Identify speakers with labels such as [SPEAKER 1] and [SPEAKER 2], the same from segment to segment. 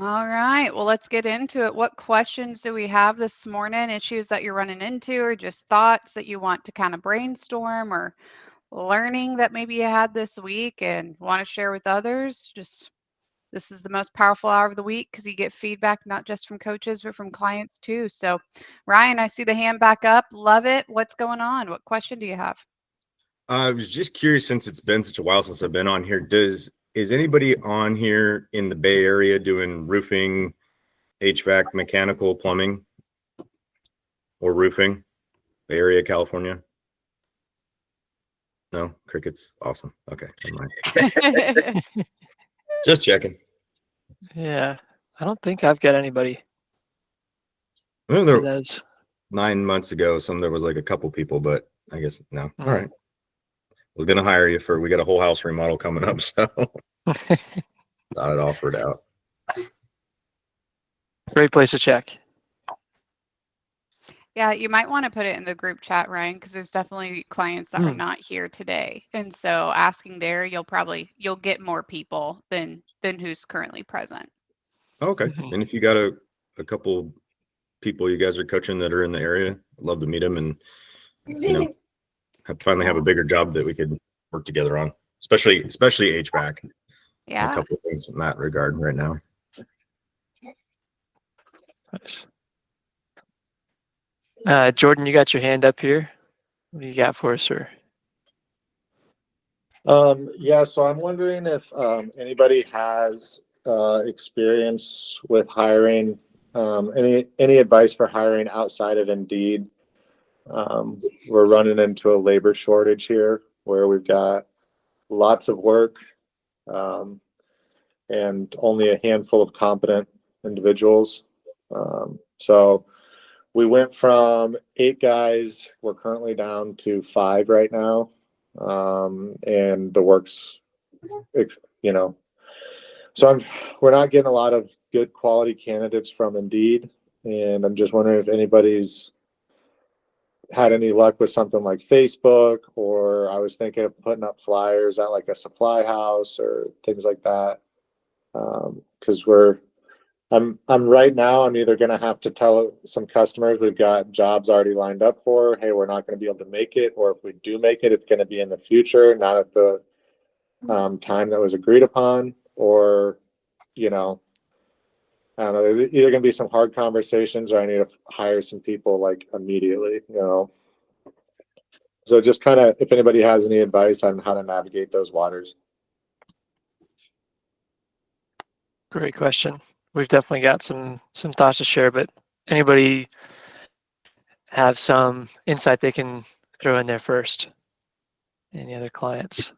[SPEAKER 1] All right, well, let's get into it. What questions do we have this morning? Issues that you're running into, or just thoughts that you want to kind of brainstorm, or learning that maybe you had this week and want to share with others? Just this is the most powerful hour of the week because you get feedback not just from coaches, but from clients too. So, Ryan, I see the hand back up. Love it. What's going on? What question do you have?
[SPEAKER 2] I was just curious, since it's been such a while since I've been on here, is anybody on here in the Bay Area doing roofing, HVAC, mechanical, plumbing, or roofing? Bay Area, California? No? Crickets? Awesome. Okay, never mind. Just checking.
[SPEAKER 3] Yeah, I don't think I've got anybody.
[SPEAKER 2] Well,
[SPEAKER 3] for those.
[SPEAKER 2] 9 months ago, there was like a couple people, but I guess no.
[SPEAKER 3] Mm.
[SPEAKER 2] All right. We're gonna hire you we got a whole house remodel coming up, so thought I'd offer it out.
[SPEAKER 3] Great place to check.
[SPEAKER 1] Yeah, you might want to put it in the group chat, Ryan, because there's definitely clients that are not here today. And so asking there, you'll get more people than who's currently present.
[SPEAKER 2] Okay.
[SPEAKER 3] Mhm.
[SPEAKER 2] And if you got a couple people you guys are coaching that are in the area, I'd love to meet them and finally have a bigger job that we could work together on, especially HVAC.
[SPEAKER 1] Yeah.
[SPEAKER 2] A couple of things in that regard right now.
[SPEAKER 3] Nice. Jordan, you got your hand up here. What do you got for us, sir?
[SPEAKER 4] Yeah, so I'm wondering if anybody has experience with hiring, any advice for hiring outside of Indeed. We're running into a labor shortage here where we've got lots of work and only a handful of competent individuals. So we went from 8 guys. We're currently down to 5 right now. And the work's, so we're not getting a lot of good quality candidates from Indeed. And I'm just wondering if anybody's had any luck with something like Facebook, or I was thinking of putting up flyers at like a supply house or things like that. Cause I'm right now, I'm either going to have to tell some customers we've got jobs already lined up for, hey, we're not going to be able to make it. Or if we do make it, it's going to be in the future, not at the time that was agreed upon. Or, I don't know, there's either going to be some hard conversations or I need to hire some people like immediately, So just kind of, if anybody has any advice on how to navigate those waters.
[SPEAKER 3] Great question. We've definitely got some thoughts to share, but anybody have some insight they can throw in there first? Any other clients?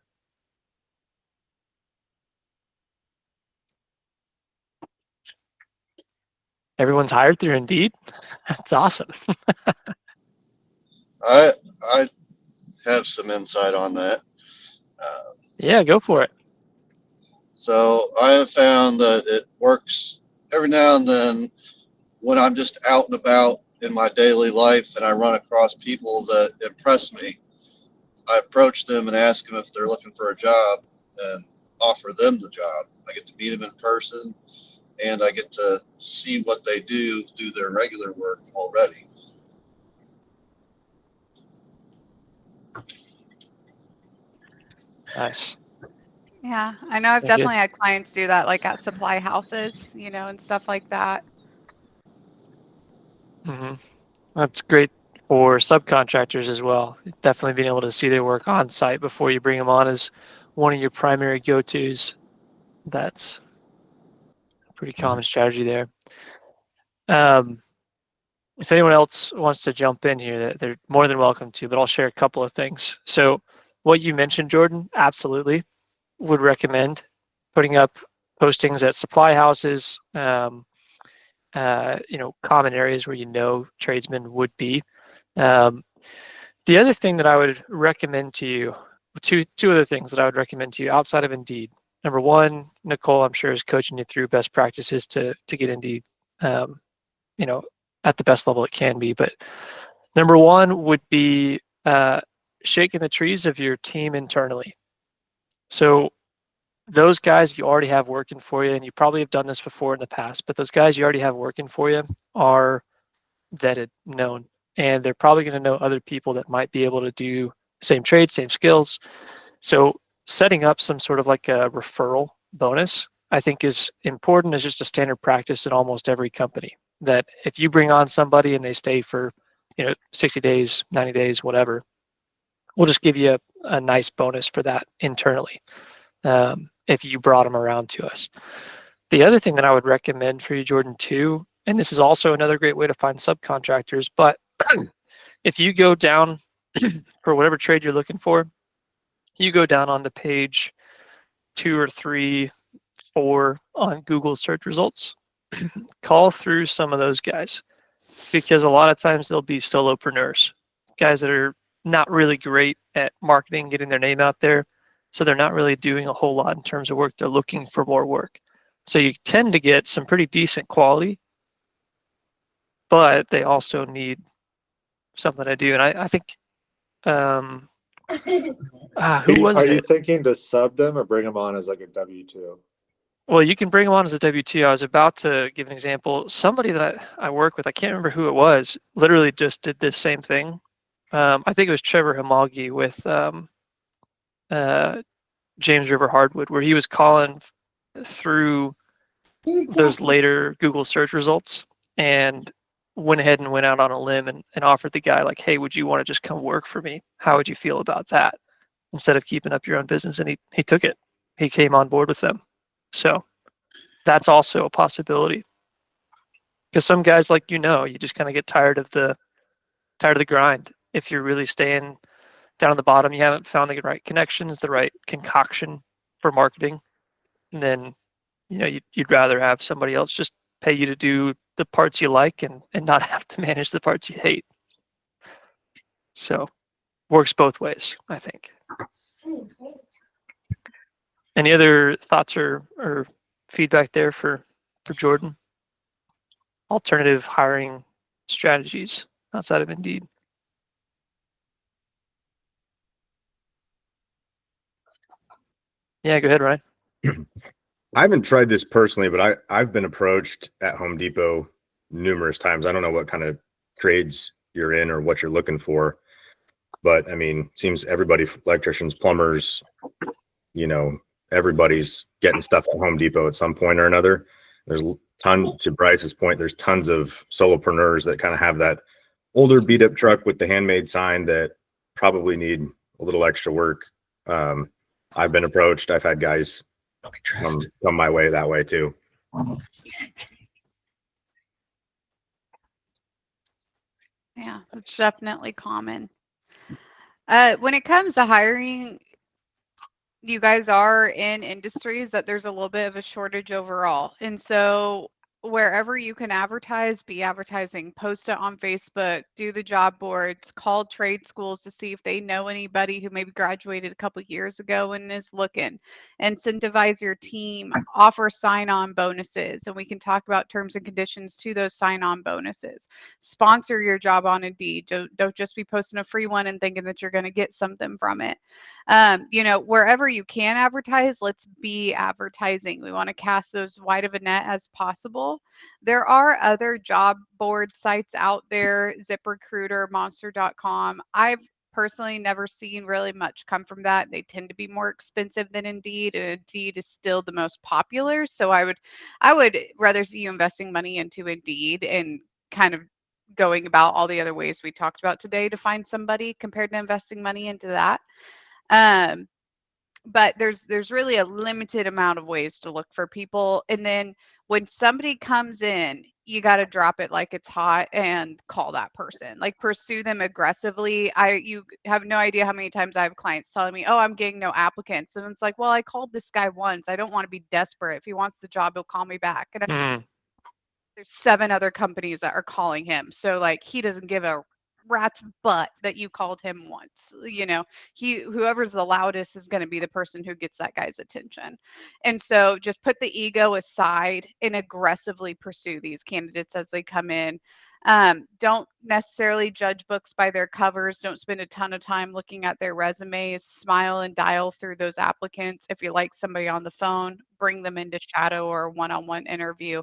[SPEAKER 3] Everyone's hired through Indeed. That's awesome.
[SPEAKER 5] I have some insight on that.
[SPEAKER 3] Yeah, go for it.
[SPEAKER 5] So I have found that it works every now and then when I'm just out and about in my daily life and I run across people that impress me. I approach them and ask them if they're looking for a job and offer them the job. I get to meet them in person and I get to see what they do their regular work already.
[SPEAKER 3] Nice.
[SPEAKER 1] Yeah, I know I've definitely had clients do that, like at supply houses, and stuff like that.
[SPEAKER 3] Mm-hmm. That's great for subcontractors as well. Definitely being able to see their work on site before you bring them on is one of your primary go-tos. That's a pretty common strategy there. If anyone else wants to jump in here, they're more than welcome to, but I'll share a couple of things. So what you mentioned, Jordan, absolutely would recommend putting up postings at supply houses, common areas where tradesmen would be. The other thing that I would recommend to you, two other things that I would recommend to you outside of Indeed. Number one, Nicole, I'm sure, is coaching you through best practices to get Indeed, at the best level it can be. But number one would be shaking the trees of your team internally. So those guys you already have working for you, and you probably have done this before in the past, but those guys you already have working for you are vetted, known, and they're probably going to know other people that might be able to do same trade, same skills. So setting up some sort of like a referral bonus, I think, is important as just a standard practice in almost every company. That if you bring on somebody and they stay for 60 days, 90 days, whatever, we'll just give you a nice bonus for that internally if you brought them around to us. The other thing that I would recommend for you, Jordan, too, and this is also another great way to find subcontractors, but if you go down for whatever trade you're looking for, you go down on the page 2 or 3, 4 on Google search results, call through some of those guys, because a lot of times they'll be solopreneurs, guys that are not really great at marketing, getting their name out there. So they're not really doing a whole lot in terms of work. They're looking for more work. So you tend to get some pretty decent quality, but they also need something to do. And I think, who was
[SPEAKER 4] Are
[SPEAKER 3] it?
[SPEAKER 4] you thinking to sub them or bring them on as like a W-2?
[SPEAKER 3] Well, you can bring them on as a W-2. I was about to give an example. Somebody that I work with, I can't remember who it was, literally just did this same thing. I think it was Trevor Hamagi with James River Hardwood, where he was calling through those later Google search results and went ahead and went out on a limb and offered the guy, like, hey, would you want to just come work for me? How would you feel about that? Instead of keeping up your own business. And he took it. He came on board with them. So that's also a possibility. Because some guys, like, you just kind of get tired of the grind. If you're really staying down at the bottom, you haven't found the right connections, the right concoction for marketing, and then you'd rather have somebody else just pay you to do the parts you like and not have to manage the parts you hate. So works both ways, I think. Any other thoughts or feedback there for Jordan? Alternative hiring strategies outside of Indeed. Yeah, go ahead, Ryan.
[SPEAKER 2] I haven't tried this personally, but I've been approached at Home Depot numerous times. I don't know what kind of trades you're in or what you're looking for, but I mean, seems everybody, electricians, plumbers, everybody's getting stuff at Home Depot at some point or another. There's to Bryce's point, there's tons of solopreneurs that kind of have that older beat up truck with the handmade sign that probably need a little extra work. I've been approached. I've had guys come my way that way too.
[SPEAKER 1] Yeah, it's definitely common. When it comes to hiring, you guys are in industries that there's a little bit of a shortage overall. And so wherever you can advertise, be advertising, post it on Facebook, do the job boards, call trade schools to see if they know anybody who maybe graduated a couple years ago and is looking. Incentivize your team, offer sign-on bonuses, and we can talk about terms and conditions to those sign-on bonuses. Sponsor your job on Indeed. Don't just be posting a free one and thinking that you're going to get something from it. Wherever you can advertise, let's be advertising. We want to cast those wide of a net as possible. There are other job board sites out there, ZipRecruiter, Monster.com. I've personally never seen really much come from that. They tend to be more expensive than Indeed, and Indeed is still the most popular. So I would rather see you investing money into Indeed and kind of going about all the other ways we talked about today to find somebody compared to investing money into that. But there's really a limited amount of ways to look for people. And then when somebody comes in, you got to drop it like it's hot and call that person, like pursue them aggressively. You have no idea how many times I have clients telling me, oh, I'm getting no applicants. And it's like, well, I called this guy once. I don't want to be desperate. If he wants the job, he'll call me back. And there's 7 other companies that are calling him. So like, he doesn't give a rat's butt that you called him once. Whoever's the loudest is going to be the person who gets that guy's attention. And so just put the ego aside and aggressively pursue these candidates as they come in. Don't necessarily judge books by their covers. Don't spend a ton of time looking at their resumes. Smile and dial through those applicants. If you like somebody on the phone, bring them into shadow or one-on-one interview.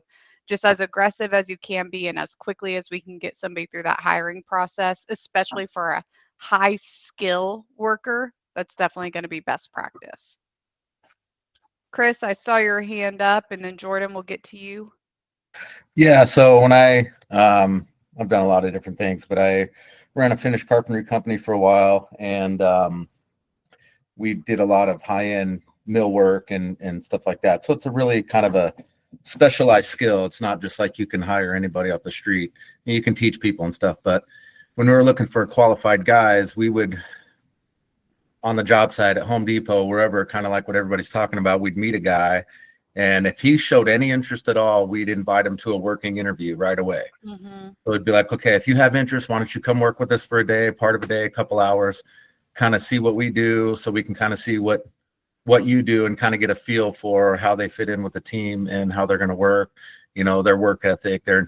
[SPEAKER 1] Just as aggressive as you can be and as quickly as we can get somebody through that hiring process, especially for a high skill worker. That's definitely going to be best practice. Chris, I saw your hand up, and then Jordan will get to you.
[SPEAKER 6] Yeah, so when I've done a lot of different things, but I ran a finished carpentry company for a while, and we did a lot of high-end millwork and stuff like that. So it's a really kind of a specialized skill. It's not just like you can hire anybody off the street. You can teach people and stuff, but when we were looking for qualified guys, we would, on the job site at Home Depot, wherever, kind of like what everybody's talking about, we'd meet a guy. And if he showed any interest at all, we'd invite him to a working interview right away.
[SPEAKER 1] Mm-hmm.
[SPEAKER 6] So it'd be like, okay, if you have interest, why don't you come work with us for a day, part of a day, a couple hours, kind of see what we do, so we can kind of see what you do and kind of get a feel for how they fit in with the team and how they're going to work, you know, their work ethic, their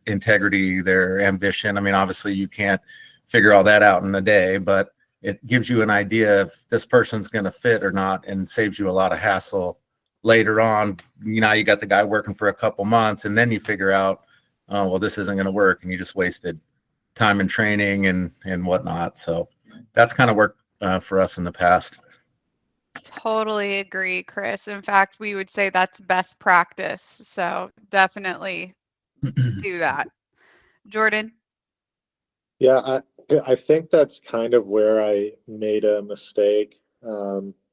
[SPEAKER 6] integrity, their ambition. I mean, obviously you can't figure all that out in a day, but it gives you an idea if this person's going to fit or not, and saves you a lot of hassle later on. You know, you got the guy working for a couple months, and then you figure out, oh, well, this isn't going to work, and you just wasted time in training and whatnot. So that's kind of worked for us in the past.
[SPEAKER 1] Totally agree, Chris. In fact, we would say that's best practice. So definitely do that. Jordan?
[SPEAKER 4] Yeah, I think that's kind of where I made a mistake.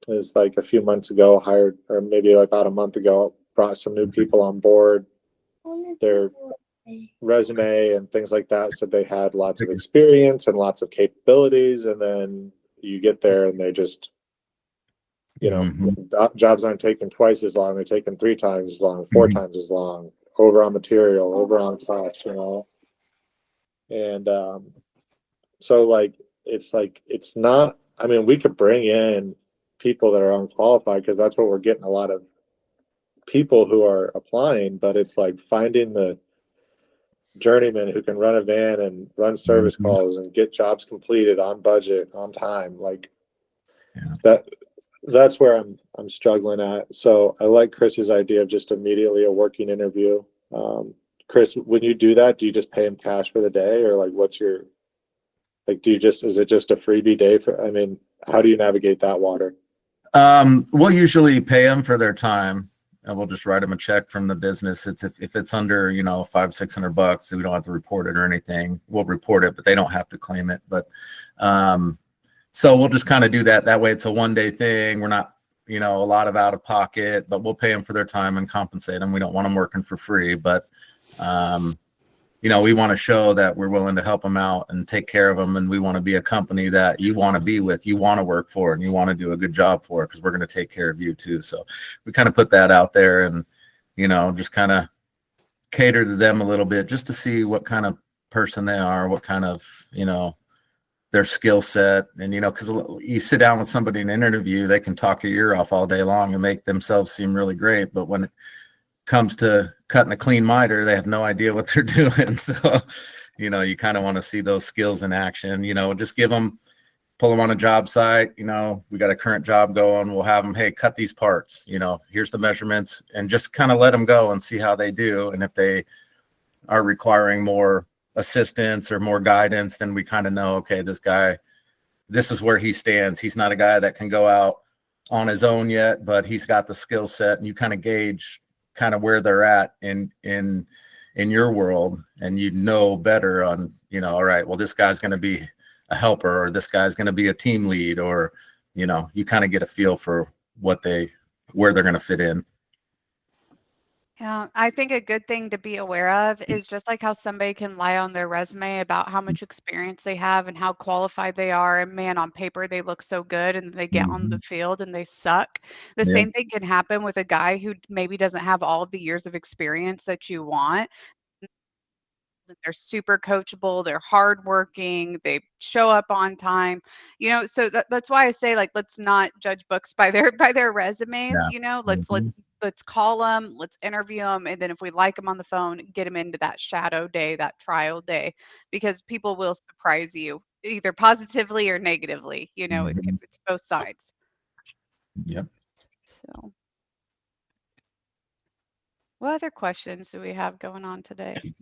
[SPEAKER 4] Is like a few months ago, hired, or maybe about a month ago, brought some new people on board. Their resume and things like that said they had lots of experience and lots of capabilities, and then you get there and they just, you know, jobs aren't taking twice as long, they're taking 3 times as long, 4 times as long, over on material, over on cost, you know. And so like it's not, I mean, we could bring in people that are unqualified, because that's what we're getting, a lot of people who are applying, but it's like finding the journeyman who can run a van and run service calls and get jobs completed on budget, on time. Like that's where I'm struggling at. So I like Chris's idea of just immediately a working interview. Chris, when you do that, do you just pay him cash for the day, or like what's your, like, is it just a freebie day for, I mean, how do you navigate that water?
[SPEAKER 6] We'll usually pay them for their time, and we'll just write them a check from the business. It's if it's under, you know, $500-600, we don't have to report it or anything. We'll report it, but they don't have to claim it. But so we'll just kind of do that. That way it's a one-day thing. We're not, you know, a lot of out of pocket, but we'll pay them for their time and compensate them. We don't want them working for free, but you know, we want to show that we're willing to help them out and take care of them. And we want to be a company that you want to be with, you want to work for, and you want to do a good job for, because we're going to take care of you too. So we kind of put that out there, and, you know, just kind of cater to them a little bit, just to see what kind of person they are, what kind of, you know, their skill set. And, you know, because you sit down with somebody in an interview, they can talk your ear off all day long and make themselves seem really great. But when it comes to cutting a clean miter, they have no idea what they're doing. So, you know, you kind of want to see those skills in action. You know, just pull them on a job site. You know, we got a current job going, we'll have them, hey, cut these parts, you know, here's the measurements, and just kind of let them go and see how they do. And if they are requiring more assistance or more guidance, then we kind of know, okay, this guy, this is where he stands. He's not a guy that can go out on his own yet, but he's got the skill set, and you kind of gauge kind of where they're at in your world, and you know better on, you know, all right, well, this guy's going to be a helper, or this guy's going to be a team lead, or, you know, you kind of get a feel for where they're going to fit in.
[SPEAKER 1] Yeah, I think a good thing to be aware of is just like how somebody can lie on their resume about how much experience they have and how qualified they are. And man, on paper, they look so good, and they get on the field and they suck. The same thing can happen with a guy who maybe doesn't have all of the years of experience that you want. They're super coachable, they're hardworking, they show up on time, you know. So that's why I say, like, let's not judge books by their resumes. You know, let's let's call them, let's interview them, and then if we like them on the phone, get them into that shadow day, that trial day, because people will surprise you either positively or negatively. It's both sides.
[SPEAKER 6] Yep.
[SPEAKER 1] So, what other questions do we have going on today?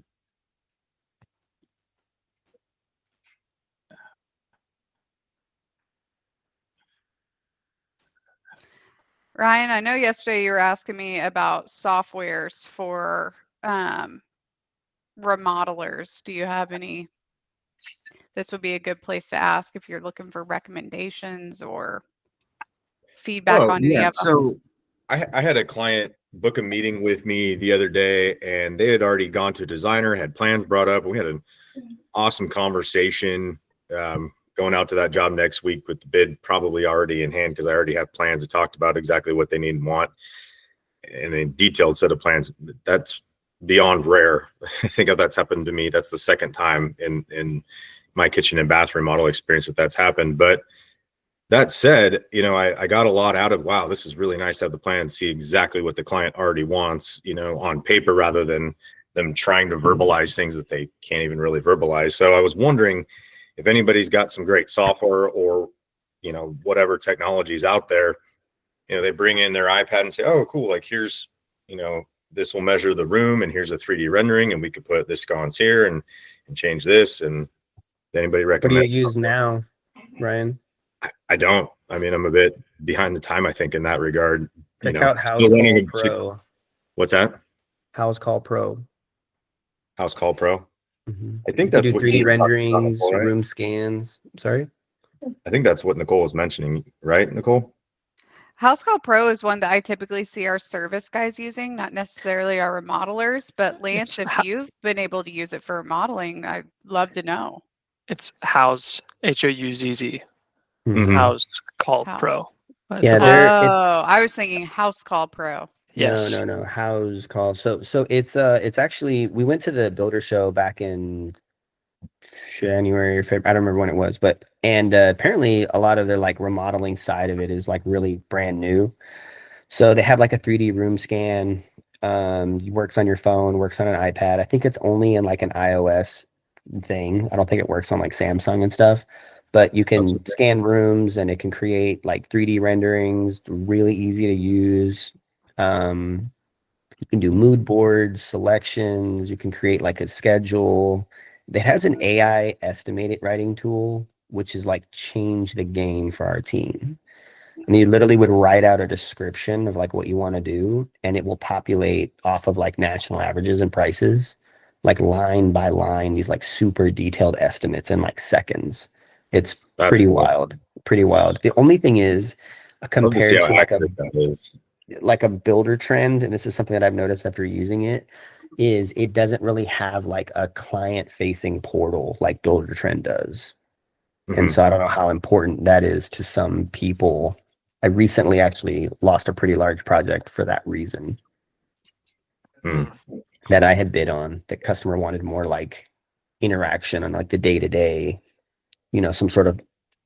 [SPEAKER 1] Ryan, I know yesterday you were asking me about softwares for remodelers. Do you have any? This would be a good place to ask if you're looking for recommendations or feedback on any
[SPEAKER 2] yeah.
[SPEAKER 1] of them.
[SPEAKER 2] So I had a client book a meeting with me the other day, and they had already gone to a designer, had plans brought up. We had an awesome conversation. Going out to that job next week with the bid probably already in hand, because I already have plans to talk about exactly what they need and want, and a detailed set of plans. That's beyond rare. I think if that's happened to me, that's the second time in my kitchen and bathroom model experience that's happened. But that said, I got a lot out of, wow, this is really nice to have the plan, see exactly what the client already wants, on paper, rather than them trying to verbalize things that they can't even really verbalize. So I was wondering if anybody's got some great software or, whatever technologies out there, they bring in their iPad and say, oh, cool, like here's, this will measure the room, and here's a 3D rendering, and we could put this sconce here and change this. And anybody recommend?
[SPEAKER 7] What do you use now, Ryan?
[SPEAKER 2] I don't. I mean, I'm a bit behind the time, I think, in that regard.
[SPEAKER 7] Check out House
[SPEAKER 2] still
[SPEAKER 7] Call
[SPEAKER 2] running
[SPEAKER 7] Pro.
[SPEAKER 2] What's that?
[SPEAKER 7] House Call Pro.
[SPEAKER 2] House Call Pro.
[SPEAKER 7] Mm-hmm.
[SPEAKER 2] I think
[SPEAKER 7] You
[SPEAKER 2] that's
[SPEAKER 7] do
[SPEAKER 2] what
[SPEAKER 7] 3D
[SPEAKER 2] you
[SPEAKER 7] renderings,
[SPEAKER 2] about, right?
[SPEAKER 7] room scans. Sorry.
[SPEAKER 2] I think that's what Nicole was mentioning, right, Nicole?
[SPEAKER 1] House Call Pro is one that I typically see our service guys using, not necessarily our remodelers. But Lance, if you've been able to use it for remodeling, I'd love to know.
[SPEAKER 3] It's House, Houzz,
[SPEAKER 7] Mhm.
[SPEAKER 3] House Call
[SPEAKER 1] House.
[SPEAKER 3] Pro.
[SPEAKER 7] Yeah,
[SPEAKER 1] I was thinking House Call Pro.
[SPEAKER 3] Yes.
[SPEAKER 7] No. House Call. So it's actually, we went to the builder show back in January or February. I don't remember when it was, but apparently a lot of their like remodeling side of it is like really brand new. So they have like a 3D room scan. It works on your phone, works on an iPad. I think it's only in like an iOS thing. I don't think it works on like Samsung and stuff. But you can scan rooms and it can create like 3D renderings, really easy to use. You can do mood boards, selections. You can create like a schedule. It has an AI estimated writing tool, which is like changed the game for our team. And you literally would write out a description of like what you want to do, and it will populate off of like national averages and prices, like line by line, these like super detailed estimates in like seconds. That's pretty
[SPEAKER 2] cool.
[SPEAKER 7] wild. Pretty wild. The only thing is, compared to like a builder trend, and this is something that I've noticed after using it, is it doesn't really have like a client facing portal like builder trend does. And so I don't know how important that is to some people. I recently actually lost a pretty large project for that reason that I had bid on. The customer wanted more like interaction on like the day-to-day, some sort of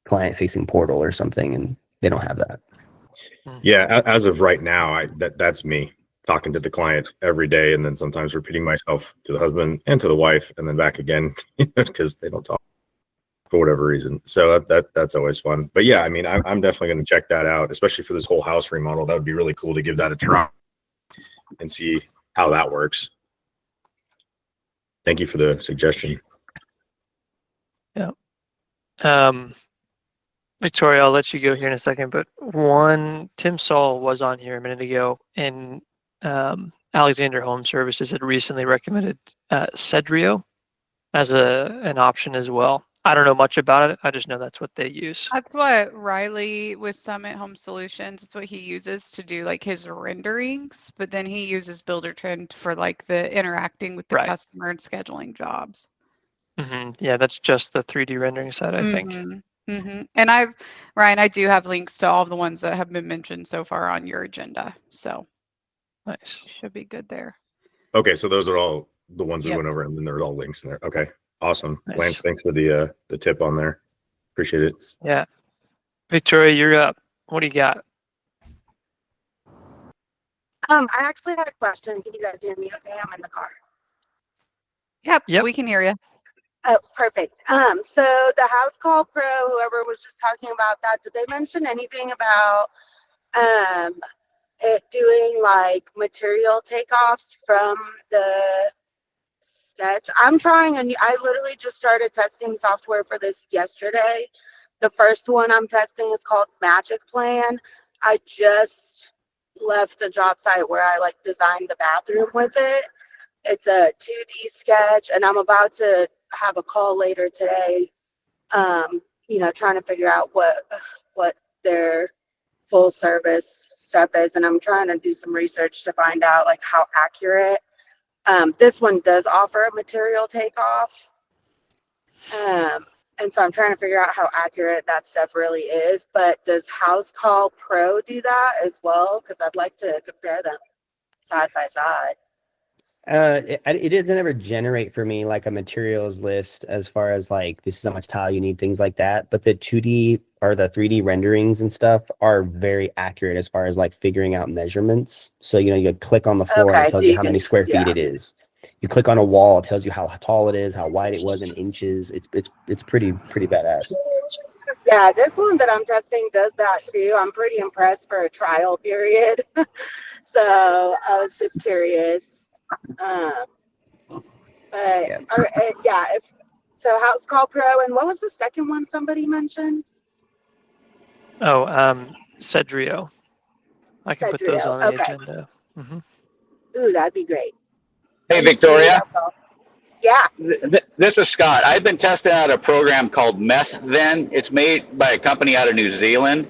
[SPEAKER 7] client facing portal or something, and they don't have that.
[SPEAKER 2] Yeah, as of right now, that's me talking to the client every day, and then sometimes repeating myself to the husband and to the wife, and then back again because they don't talk for whatever reason. So that's always fun. But yeah, I mean, I'm definitely going to check that out, especially for this whole house remodel. That would be really cool to give that a try and see how that works. Thank you for the suggestion.
[SPEAKER 3] Yeah. Victoria, I'll let you go here in a second, but Tim Saul was on here a minute ago, and Alexander Home Services had recently recommended Cedrio as an option as well. I don't know much about it. I just know that's what they use.
[SPEAKER 1] That's what Riley with Summit Home Solutions, it's what he uses to do like his renderings, but then he uses Builder Trend for like the interacting with the customer and scheduling jobs.
[SPEAKER 3] Yeah, that's just the 3D rendering side, I think.
[SPEAKER 1] And Ryan, I do have links to all of the ones that have been mentioned so far on your agenda. So
[SPEAKER 3] nice.
[SPEAKER 1] Should be good there.
[SPEAKER 2] Okay, so those are all the ones we went over, and then there are all links in there. Okay, awesome.
[SPEAKER 3] Nice.
[SPEAKER 2] Lance, thanks for the tip on there. Appreciate it.
[SPEAKER 3] Yeah. Victoria, you're up. What do you got?
[SPEAKER 8] I actually had a question. Can you guys hear me okay? I'm in the car.
[SPEAKER 1] Yep,
[SPEAKER 3] Yep.
[SPEAKER 1] we can hear you.
[SPEAKER 8] Oh, perfect. So the House Call Pro, whoever was just talking about that, did they mention anything about it doing like material takeoffs from the sketch? I'm trying I literally just started testing software for this yesterday. The first one I'm testing is called Magic Plan. I just left the job site where I like designed the bathroom with it. It's a 2D sketch, and I'm about to have a call later today. Trying to figure out what their full service stuff is, and I'm trying to do some research to find out like how accurate. This one does offer a material takeoff, and so I'm trying to figure out how accurate that stuff really is. But does House Call Pro do that as well? Because I'd like to compare them side by side.
[SPEAKER 7] It doesn't ever generate for me like a materials list as far as like this is how much tile you need, things like that. But the 2D or the 3D renderings and stuff are very accurate as far as like figuring out measurements. So you click on the floor and it
[SPEAKER 8] Okay,
[SPEAKER 7] tells
[SPEAKER 8] so
[SPEAKER 7] you
[SPEAKER 8] you
[SPEAKER 7] how
[SPEAKER 8] can
[SPEAKER 7] many square
[SPEAKER 8] just,
[SPEAKER 7] feet
[SPEAKER 8] yeah.
[SPEAKER 7] it is. You click on a wall, it tells you how tall it is, how wide it was in inches. It's pretty badass.
[SPEAKER 8] Yeah, this one that I'm testing does that too. I'm pretty impressed for a trial period. So I was just curious.
[SPEAKER 7] Yeah.
[SPEAKER 8] House Call Pro, and what was the second one somebody mentioned?
[SPEAKER 3] Oh, Cedrio. I can put those
[SPEAKER 8] Cedrio.
[SPEAKER 3] on the
[SPEAKER 8] Okay.
[SPEAKER 3] agenda.
[SPEAKER 8] Ooh, that'd be great.
[SPEAKER 9] Hey,
[SPEAKER 8] Thank you.
[SPEAKER 9] Victoria.
[SPEAKER 8] That's all. Yeah.
[SPEAKER 9] This is Scott. I've been testing out a program called MethThen. It's made by a company out of New Zealand.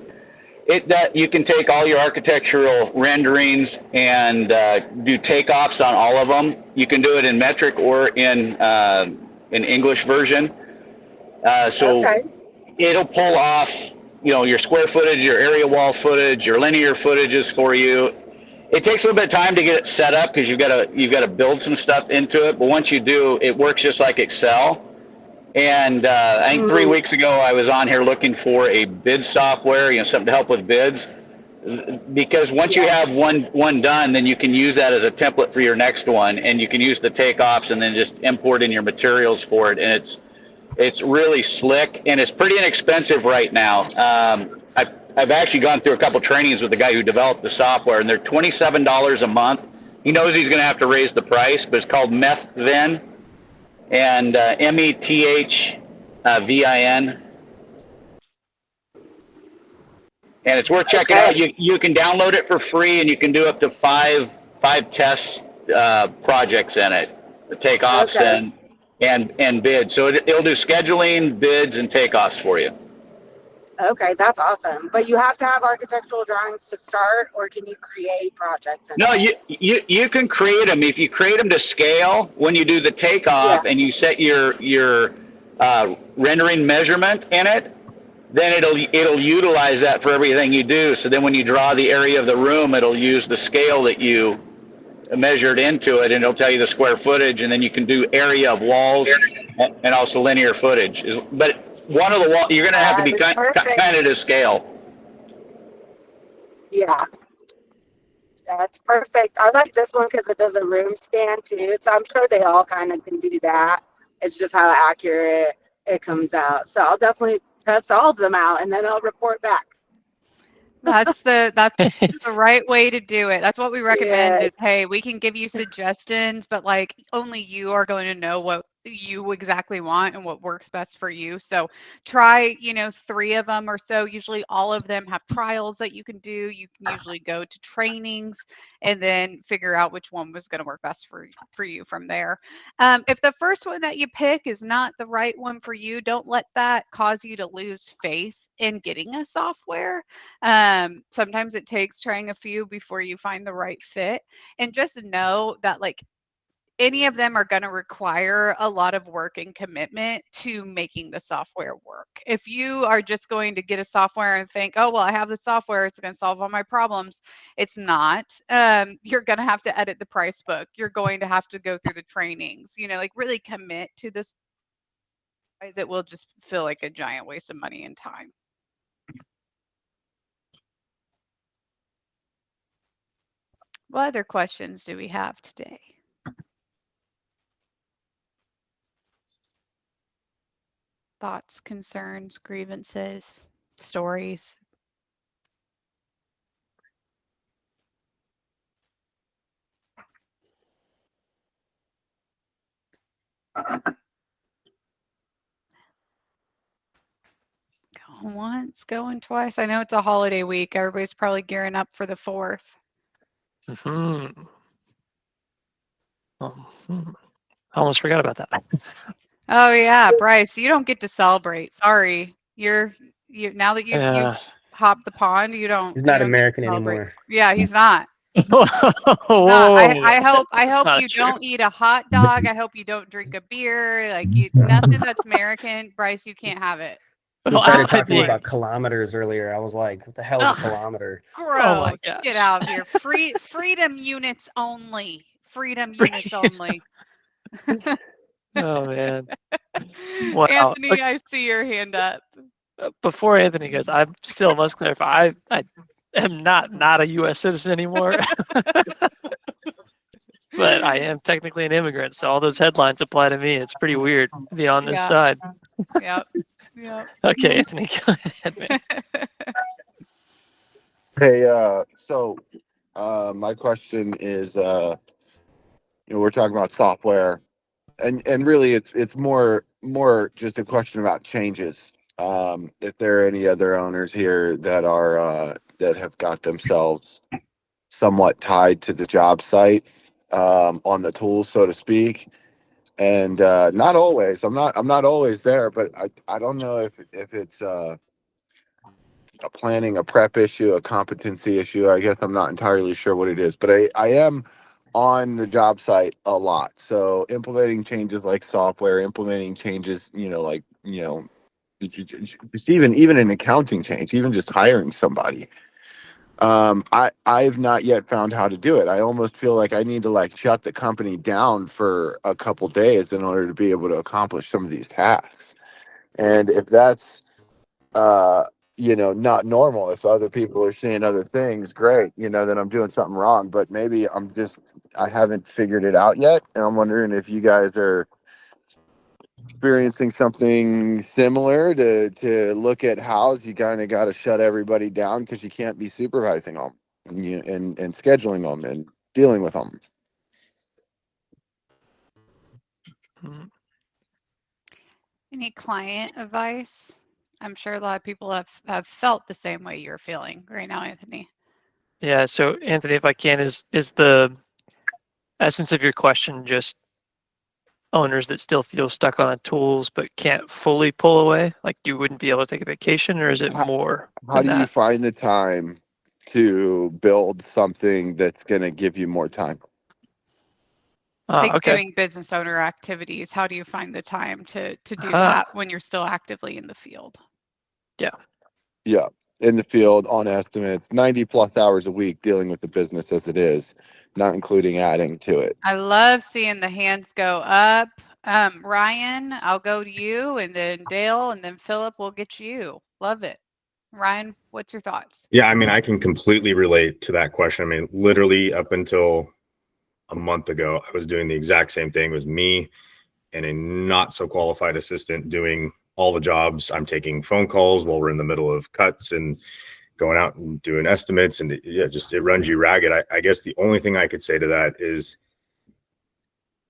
[SPEAKER 9] That you can take all your architectural renderings and do takeoffs on all of them. You can do it in metric or in English version. So
[SPEAKER 8] Okay.
[SPEAKER 9] it'll pull off, your square footage, your area wall footage, your linear footages for you. It takes a little bit of time to get it set up because you've got to build some stuff into it. But once you do, it works just like Excel. And I think 3 weeks ago, I was on here looking for a bid software, something to help with bids. Because once you have one done, then you can use that as a template for your next one, and you can use the takeoffs and then just import in your materials for it. And it's really slick, and it's pretty inexpensive right now. I've actually gone through a couple trainings with the guy who developed the software, and they're $27 a month. He knows he's going to have to raise the price, but it's called MethThen, and METHVIN, and it's worth checking out. You can download it for free, and you can do up to five test projects in it, the takeoffs and bids. So it'll do scheduling, bids, and takeoffs for you.
[SPEAKER 8] Okay, that's awesome. But you have to have architectural drawings to start, or can you create projects?
[SPEAKER 9] No, you can create them. If you create them to scale, when you do the takeoff and you set your rendering measurement in it, then it'll utilize that for everything you do. So then when you draw the area of the room, it'll use the scale that you measured into it, and it'll tell you the square footage, and then you can do area of walls and also linear footage. But one of the walls, you're going to have to be kind of to scale.
[SPEAKER 8] Yeah. That's perfect. I like this one because it does a room scan too. So I'm sure they all kind of can do that. It's just how accurate it comes out. So I'll definitely test all of them out and then I'll report back.
[SPEAKER 1] That's the right way to do it. That's what we recommend is, hey, we can give you suggestions, but like only you are going to know what you exactly want and what works best for you. So try, 3 of them or so. Usually all of them have trials that you can do. You can usually go to trainings and then figure out which one was going to work best for you from there. If the first one that you pick is not the right one for you, don't let that cause you to lose faith in getting a software. Sometimes it takes trying a few before you find the right fit, and just know that like any of them are going to require a lot of work and commitment to making the software work. If you are just going to get a software and think, oh, well, I have the software, it's going to solve all my problems. It's not. You're going to have to edit the price book. You're going to have to go through the trainings, like really commit to this. It will just feel like a giant waste of money and time. What other questions do we have today? Thoughts, concerns, grievances, stories? Going once, going twice. I know it's a holiday week. Everybody's probably gearing up for the 4th.
[SPEAKER 3] Mm-hmm. I almost forgot about that.
[SPEAKER 1] Oh yeah, Bryce, you don't get to celebrate. Sorry. You now that you've
[SPEAKER 3] Yeah.
[SPEAKER 1] hopped the pond, you don't
[SPEAKER 7] He's not
[SPEAKER 1] get to
[SPEAKER 7] American
[SPEAKER 1] celebrate.
[SPEAKER 7] anymore.
[SPEAKER 1] Yeah, he's not. He's not.
[SPEAKER 3] Whoa,
[SPEAKER 1] I
[SPEAKER 3] that's
[SPEAKER 1] hope
[SPEAKER 3] not
[SPEAKER 1] you
[SPEAKER 3] true.
[SPEAKER 1] don't eat a hot dog. I hope you don't drink a beer. Like nothing that's American. Bryce, you can't have it.
[SPEAKER 7] He
[SPEAKER 3] Well,
[SPEAKER 7] started
[SPEAKER 1] Not
[SPEAKER 3] I
[SPEAKER 7] talking
[SPEAKER 3] mean,
[SPEAKER 7] about kilometers earlier. I was like, what the hell is a
[SPEAKER 1] ugh,
[SPEAKER 7] kilometer?
[SPEAKER 3] oh my
[SPEAKER 1] gross.
[SPEAKER 3] gosh.
[SPEAKER 1] Get out of here. Freedom units only. Freedom units only.
[SPEAKER 3] Oh man. Wow.
[SPEAKER 1] Anthony, I see your hand up.
[SPEAKER 3] Before Anthony goes, I still must clarify. I am not a U.S. citizen anymore, but I am technically an immigrant. So all those headlines apply to me. It's pretty weird to be on this
[SPEAKER 1] Yeah.
[SPEAKER 3] side.
[SPEAKER 1] Yep. Yep.
[SPEAKER 3] Okay, Anthony, go ahead, man.
[SPEAKER 10] Hey, my question is, we're talking about software, and really, it's more just a question about changes. If there are any other owners here that are that have got themselves somewhat tied to the job site, on the tools, so to speak, and not always. I'm not always there, but I don't know if it's a planning, a prep issue, a competency issue. I guess I'm not entirely sure what it is, but I am on the job site a lot. So implementing changes like software, implementing changes, just even an accounting change, even just hiring somebody. I've not yet found how to do it. I almost feel like I need to like shut the company down for a couple days in order to be able to accomplish some of these tasks. And if that's uh not normal, if other people are seeing other things, great, then I'm doing something wrong, but maybe I haven't figured it out yet, and I'm wondering if you guys are experiencing something similar to look at hows you kind of got to shut everybody down because you can't be supervising them and scheduling them and dealing with them.
[SPEAKER 3] Mm.
[SPEAKER 1] Any client advice? I'm sure a lot of people have felt the same way you're feeling right now, Anthony.
[SPEAKER 3] Yeah. So Anthony, if I can, is the essence of your question just owners that still feel stuck on the tools but can't fully pull away, like you wouldn't be able to take a vacation, or is it more
[SPEAKER 10] How
[SPEAKER 3] than
[SPEAKER 10] do you
[SPEAKER 3] that?
[SPEAKER 10] find the time to build something that's going to give you more time?
[SPEAKER 1] Like
[SPEAKER 3] Okay.
[SPEAKER 1] doing business owner activities. How do you find the time to do
[SPEAKER 3] Ah,
[SPEAKER 1] that when you're still actively in the field?
[SPEAKER 10] Yeah, in the field on estimates, 90 plus hours a week dealing with the business as it is, not including adding to it.
[SPEAKER 1] I love seeing the hands go up. Ryan, I'll go to you, and then Dale, and then Philip will get you. Love it. Ryan, what's your thoughts?
[SPEAKER 2] Yeah, I mean, I can completely relate to that question. I mean, literally up until a month ago, I was doing the exact same thing. It was me and a not so qualified assistant doing all the jobs. I'm taking phone calls while we're in the middle of cuts and going out and doing estimates, and it runs you ragged. I guess the only thing I could say to that is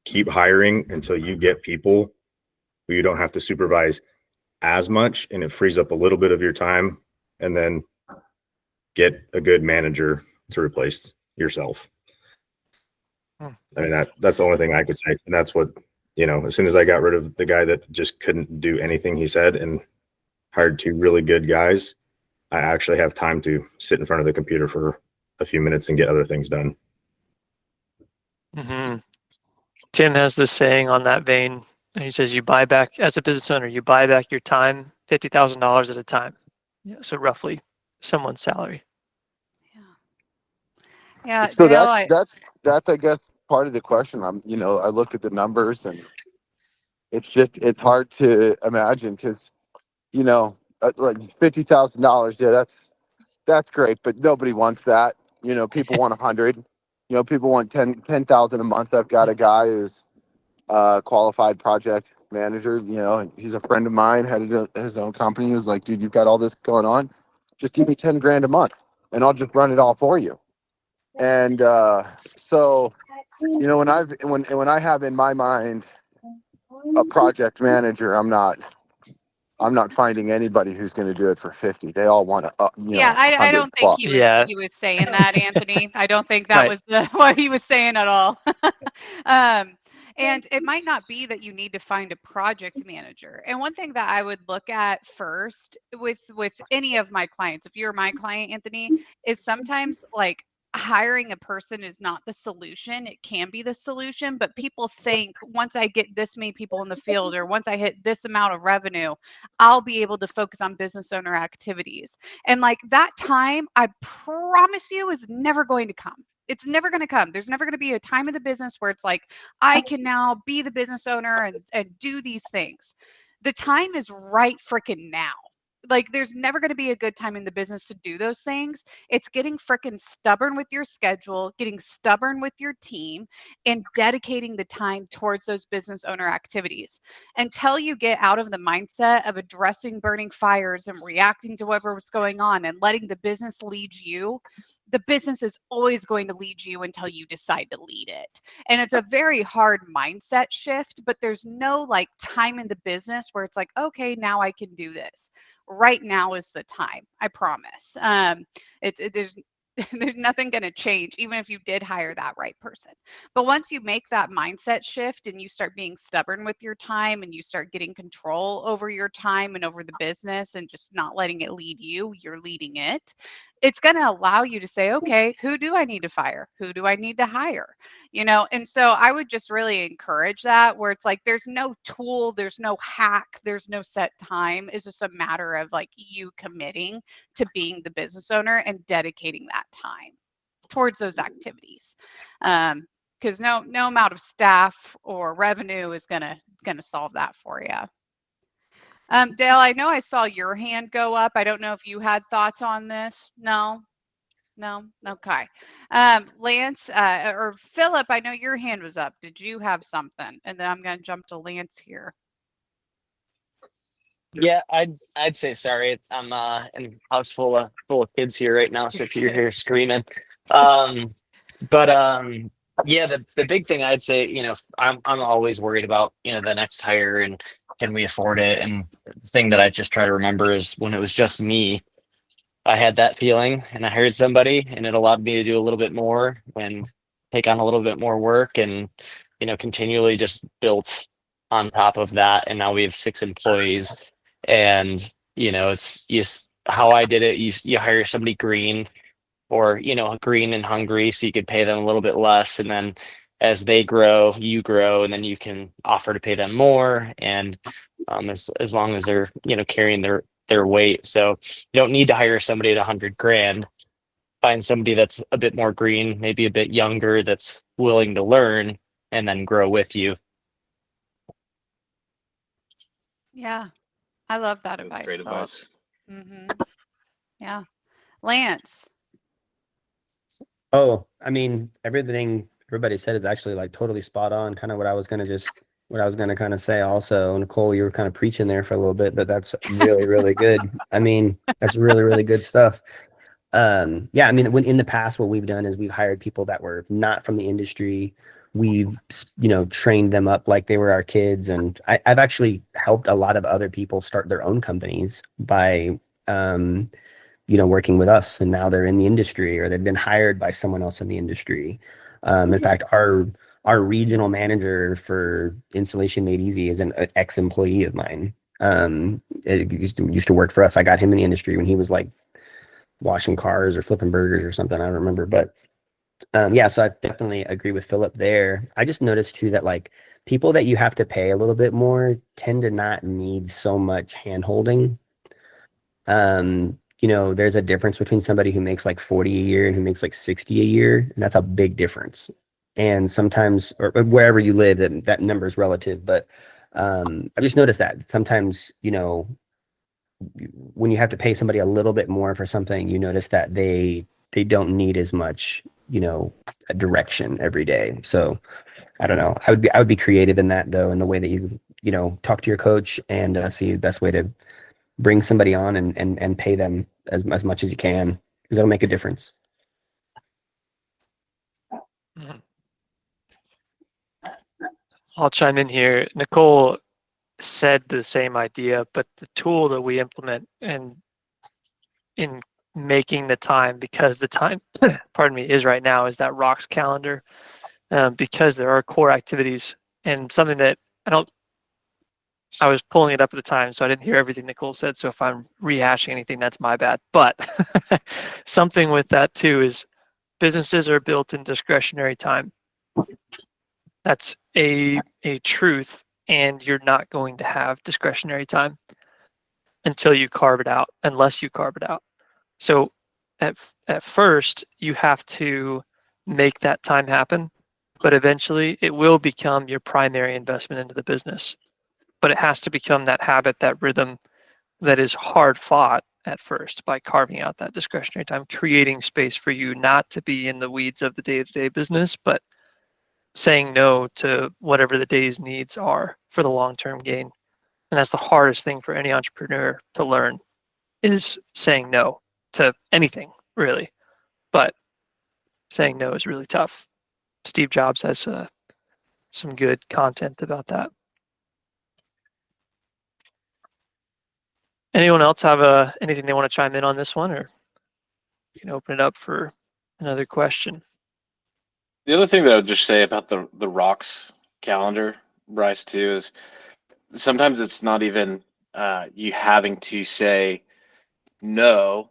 [SPEAKER 2] keep hiring until you get people who you don't have to supervise as much, and it frees up a little bit of your time, and then get a good manager to replace yourself. I mean, that's the only thing I could say. And that's what, as soon as I got rid of the guy that just couldn't do anything he said and hired two really good guys, I actually have time to sit in front of the computer for a few minutes and get other things done.
[SPEAKER 3] Mm-hmm. Tim has this saying on that vein. And he says, you buy back, as a business owner, you buy back your time $50,000 at a time. Yeah, so roughly someone's salary.
[SPEAKER 1] Yeah,
[SPEAKER 10] So
[SPEAKER 1] Dale,
[SPEAKER 10] that's I guess part of the question. I look at the numbers and it's hard to imagine because like $50,000. Yeah, that's great, but nobody wants that. People want 100. You know, people want 10,000 a month. I've got a guy who's qualified project manager, you know, and he's a friend of mine, had his own company. He was like, dude, you've got all this going on. Just give me 10 grand a month and I'll just run it all for you. And so, you know, when I have in my mind a project manager, I'm not finding anybody who's going to do it for 50. They all want to,
[SPEAKER 1] Yeah, I
[SPEAKER 10] 100
[SPEAKER 1] don't think
[SPEAKER 10] plus.
[SPEAKER 3] Yeah.
[SPEAKER 1] he was saying that, Anthony. I don't think that
[SPEAKER 3] Right.
[SPEAKER 1] was what he was saying at all. And it might not be that you need to find a project manager. And one thing that I would look at first with any of my clients, if you're my client, Anthony, is sometimes like hiring a person is not the solution. It can be the solution, but people think once I get this many people in the field or once I hit this amount of revenue, I'll be able to focus on business owner activities. And like that time, I promise you, is never going to come. It's never going to come. There's never going to be a time in the business where it's like, I can now be the business owner and do these things. The time is right freaking now. Like there's never going to be a good time in the business to do those things. It's getting freaking stubborn with your schedule, getting stubborn with your team, and dedicating the time towards those business owner activities until you get out of the mindset of addressing burning fires and reacting to whatever's going on and letting the business lead you. The business is always going to lead you until you decide to lead it. And it's a very hard mindset shift, but there's no like time in the business where it's like, okay, now I can do this. Right now is the time. I promise. There's there's nothing going to change, even if you did hire that right person. But once you make that mindset shift and you start being stubborn with your time and you start getting control over your time and over the business and just not letting it lead you, you're leading it. It's going to allow you to say, okay, who do I need to fire? Who do I need to hire? You know, and so I would just really encourage that where it's like there's no tool, there's no hack, there's no set time. It's just a matter of like you committing to being the business owner and dedicating that time towards those activities. Because no amount of staff or revenue is gonna solve that for you. Dale, I know I saw your hand go up. I don't know if you had thoughts on this. No. Okay. Lance or Philip, I know your hand was up. Did you have something? And then I'm going to jump to Lance here.
[SPEAKER 11] Yeah, I'd say sorry. I'm in a house full of kids here right now, so if you're here screaming. But yeah, the big thing I'd say, you know, I'm always worried about, you know, the next hire and can we afford it? And the thing that I just try to remember is when it was just me, I had that feeling and I hired somebody and it allowed me to do a little bit more and take on a little bit more work and, you know, continually just built on top of that. And now we have 6 employees and, you know, it's just how I did it. You hire somebody green or, you know, green and hungry so you could pay them a little bit less. And then as they grow, you grow, and then you can offer to pay them more. And as long as they're, you know, carrying their weight. So you don't need to hire somebody at 100 grand. Find somebody that's a bit more green, maybe a bit younger, that's willing to learn and then grow with you.
[SPEAKER 1] Yeah, I love that advice.
[SPEAKER 12] Great advice.
[SPEAKER 1] Yeah, Lance.
[SPEAKER 7] Oh, I mean, everything everybody said is actually like totally spot on. Kind of what I was gonna kind of say also. Nicole, you were kind of preaching there for a little bit, but that's really, really good. I mean, that's really, really good stuff. Yeah, I mean, when in the past, what we've done is we've hired people that were not from the industry. We've, you know, trained them up like they were our kids. And I've actually helped a lot of other people start their own companies by, you know, working with us, and now they're in the industry or they've been hired by someone else in the industry. In fact, our regional manager for Installation Made Easy is an ex-employee of mine. It used to work for us. I got him in the industry when he was like washing cars or flipping burgers or something. I don't remember, but yeah, so I definitely agree with Philip there. I just noticed too that like people that you have to pay a little bit more tend to not need so much hand holding. You know, there's a difference between somebody who makes like 40 a year and who makes like 60 a year, and that's a big difference. And sometimes, or wherever you live, that number is relative. But I just noticed that sometimes, you know, when you have to pay somebody a little bit more for something, you notice that they don't need as much a direction every day. So I don't know. I would be creative in that though, in the way that you talk to your coach and see the best way to bring somebody on and pay them as much as you can, because that'll make a difference.
[SPEAKER 3] I'll chime in here. Nicole said the same idea, but the tool that we implement and in making the time, because the time, pardon me, is right now, is that rocks calendar, because there are core activities and something that I was pulling it up at the time, so I didn't hear everything Nicole said. So if I'm rehashing anything, that's my bad. But something with that too is businesses are built in discretionary time. That's a truth, and you're not going to have discretionary time until you carve it out, unless you carve it out. So at first, you have to make that time happen, but eventually it will become your primary investment into the business. But it has to become that habit, that rhythm that is hard fought at first by carving out that discretionary time, creating space for you not to be in the weeds of the day-to-day business, but saying no to whatever the day's needs are for the long-term gain. And that's the hardest thing for any entrepreneur to learn, is saying no to anything, really. But saying no is really tough. Steve Jobs has some good content about that. Anyone else have anything they want to chime in on this one, or you can open it up for another question?
[SPEAKER 12] The other thing that I would just say about the rocks calendar, Bryce, too, is sometimes it's not even you having to say no.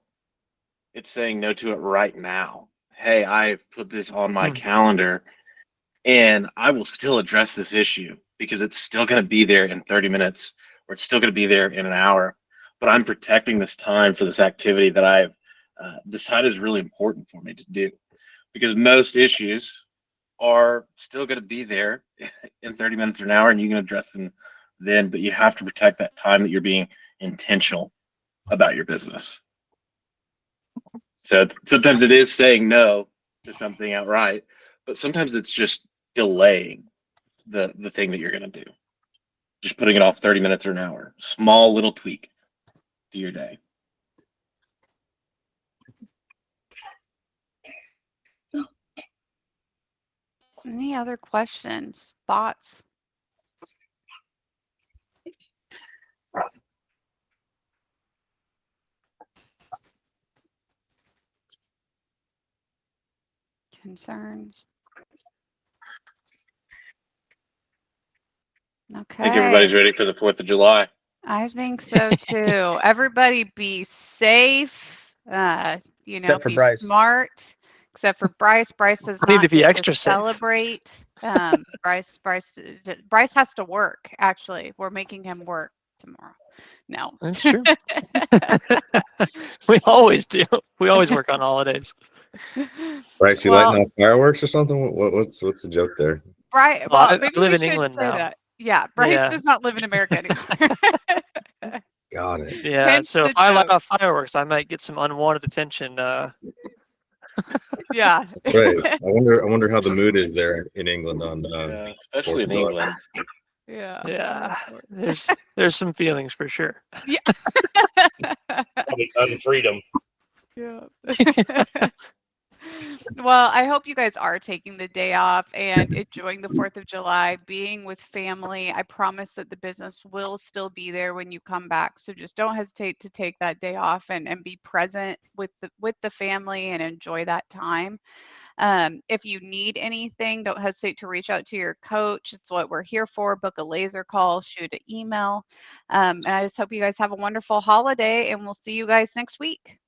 [SPEAKER 12] It's saying no to it right now. Hey, I've put this on my calendar, and I will still address this issue because it's still going to be there in 30 minutes, or it's still going to be there in an hour. But I'm protecting this time for this activity that I've decided is really important for me to do, because most issues are still going to be there in 30 minutes or an hour, and you can address them then, but you have to protect that time that you're being intentional about your business. So sometimes it is saying no to something outright, but sometimes it's just delaying the thing that you're going to do. Just putting it off 30 minutes or an hour. Small little tweak to your day.
[SPEAKER 1] Any other questions, thoughts? Concerns? Okay.
[SPEAKER 12] I think everybody's ready for the 4th of July.
[SPEAKER 1] I think so too. Everybody be safe.
[SPEAKER 7] Except for
[SPEAKER 1] Be
[SPEAKER 7] Bryce.
[SPEAKER 1] smart. Except for Bryce. Bryce does
[SPEAKER 3] I need
[SPEAKER 1] not
[SPEAKER 3] to be
[SPEAKER 1] get
[SPEAKER 3] extra safe.
[SPEAKER 1] celebrate. Bryce has to work. Actually, we're making him work tomorrow. No,
[SPEAKER 3] that's true. We always do. We always work on holidays.
[SPEAKER 2] Bryce, you lighting off fireworks or something? What's the joke there?
[SPEAKER 1] Bryce,
[SPEAKER 3] Well,
[SPEAKER 1] maybe
[SPEAKER 3] I live
[SPEAKER 1] we
[SPEAKER 3] in
[SPEAKER 1] should
[SPEAKER 3] England
[SPEAKER 1] say
[SPEAKER 3] now.
[SPEAKER 1] that. Yeah, Bryce
[SPEAKER 3] Yeah.
[SPEAKER 1] does not live in America anymore.
[SPEAKER 2] Got it.
[SPEAKER 3] Yeah.
[SPEAKER 1] Hence
[SPEAKER 3] So
[SPEAKER 1] the
[SPEAKER 3] if I light
[SPEAKER 1] joke.
[SPEAKER 3] off fireworks, I might get some unwanted attention.
[SPEAKER 1] Yeah.
[SPEAKER 2] That's right. I wonder how the mood is there in England on
[SPEAKER 12] especially in England.
[SPEAKER 1] Yeah.
[SPEAKER 3] Yeah. There's some feelings for sure.
[SPEAKER 1] Yeah.
[SPEAKER 13] Probably unfreedom.
[SPEAKER 1] Yeah. Well, I hope you guys are taking the day off and enjoying the 4th of July, being with family. I promise that the business will still be there when you come back. So just don't hesitate to take that day off and be present with the family and enjoy that time. If you need anything, don't hesitate to reach out to your coach. It's what we're here for. Book a laser call, shoot an email. And I just hope you guys have a wonderful holiday, and we'll see you guys next week.